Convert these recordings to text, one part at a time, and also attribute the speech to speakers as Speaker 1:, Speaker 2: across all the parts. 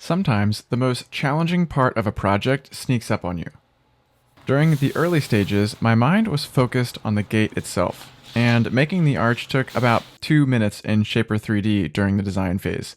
Speaker 1: Sometimes the most challenging part of a project sneaks up on you. During the early stages, my mind was focused on the gate itself, and making the arch took about 2 minutes in Shaper 3D during the design phase.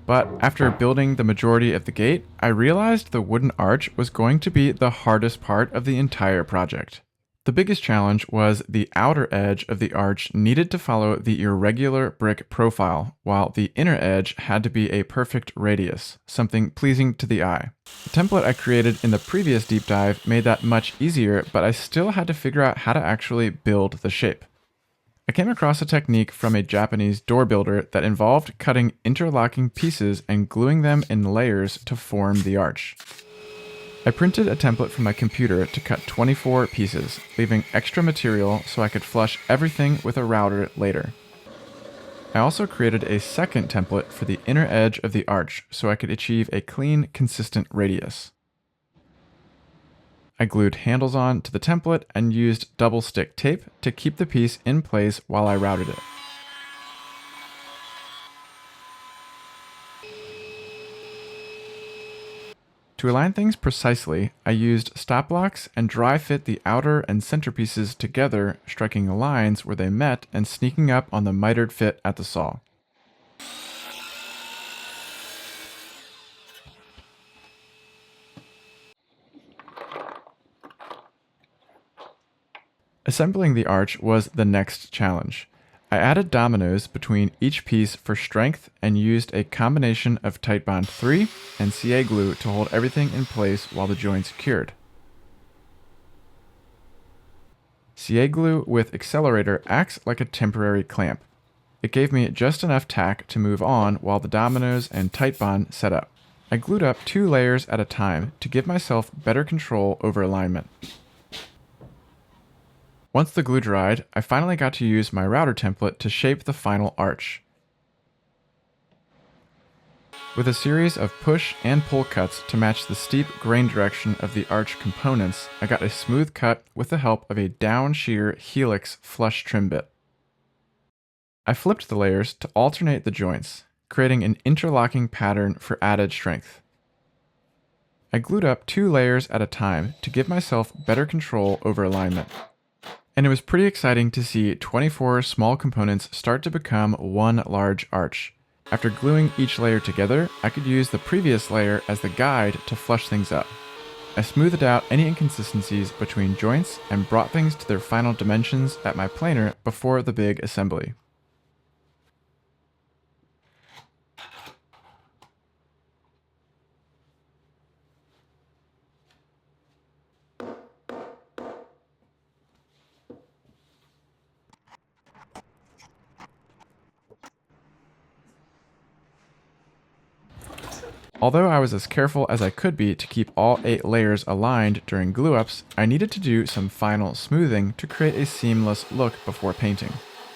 Speaker 1: But after building the majority of the gate, I realized the wooden arch was going to be the hardest part of the entire project. The biggest challenge was the outer edge of the arch needed to follow the irregular brick profile, while the inner edge had to be a perfect radius, something pleasing to the eye. The template I created in the previous deep dive made that much easier, but I still had to figure out how to actually build the shape. I came across a technique from a Japanese door builder that involved cutting interlocking pieces and gluing them in layers to form the arch. I printed a template from my computer to cut 24 pieces, leaving extra material so I could flush everything with a router later. I also created a second template for the inner edge of the arch so I could achieve a clean, consistent radius. I glued handles on to the template and used double stick tape to keep the piece in place while I routed it. To align things precisely, I used stop blocks and dry fit the outer and center pieces together, striking lines where they met and sneaking up on the mitered fit at the saw. Assembling the arch was the next challenge. I added dominoes between each piece for strength and used a combination of Titebond 3 and CA glue to hold everything in place while the joints cured. CA glue with accelerator acts like a temporary clamp. It gave me just enough tack to move on while the dominoes and Titebond set up. I glued up 2 layers at a time to give myself better control over alignment. Once the glue dried, I finally got to use my router template to shape the final arch. With a series of push and pull cuts to match the steep grain direction of the arch components, I got a smooth cut with the help of a down shear helix flush trim bit. I flipped the layers to alternate the joints, creating an interlocking pattern for added strength. I glued up 2 layers at a time to give myself better control over alignment. And it was pretty exciting to see 24 small components start to become one large arch. After gluing each layer together, I could use the previous layer as the guide to flush things up. I smoothed out any inconsistencies between joints and brought things to their final dimensions at my planer before the big assembly. Although I was as careful as I could be to keep all 8 layers aligned during glue-ups, I needed to do some final smoothing to create a seamless look before painting.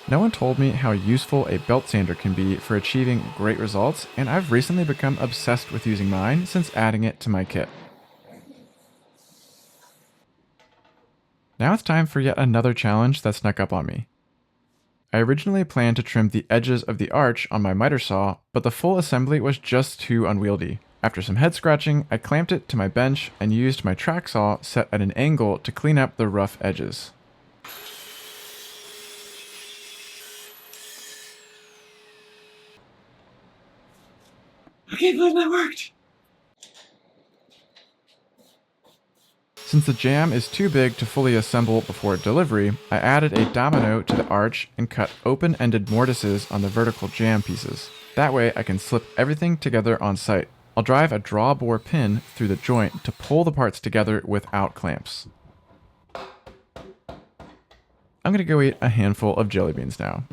Speaker 1: No one told me how useful a belt sander can be for achieving great results, and I've recently become obsessed with using mine since adding it to my kit. Now it's time for yet another challenge that snuck up on me. I originally planned to trim the edges of the arch on my miter saw, but the full assembly was just too unwieldy. After some head scratching, I clamped it to my bench and used my track saw set at an angle to clean up the rough edges.
Speaker 2: I can't believe that worked!
Speaker 1: Since the jam is too big to fully assemble before delivery, I added a domino to the arch and cut open-ended mortises on the vertical jam pieces. That way I can slip everything together on site. I'll drive a drawbore pin through the joint to pull the parts together without clamps. I'm gonna go eat a handful of jelly beans now.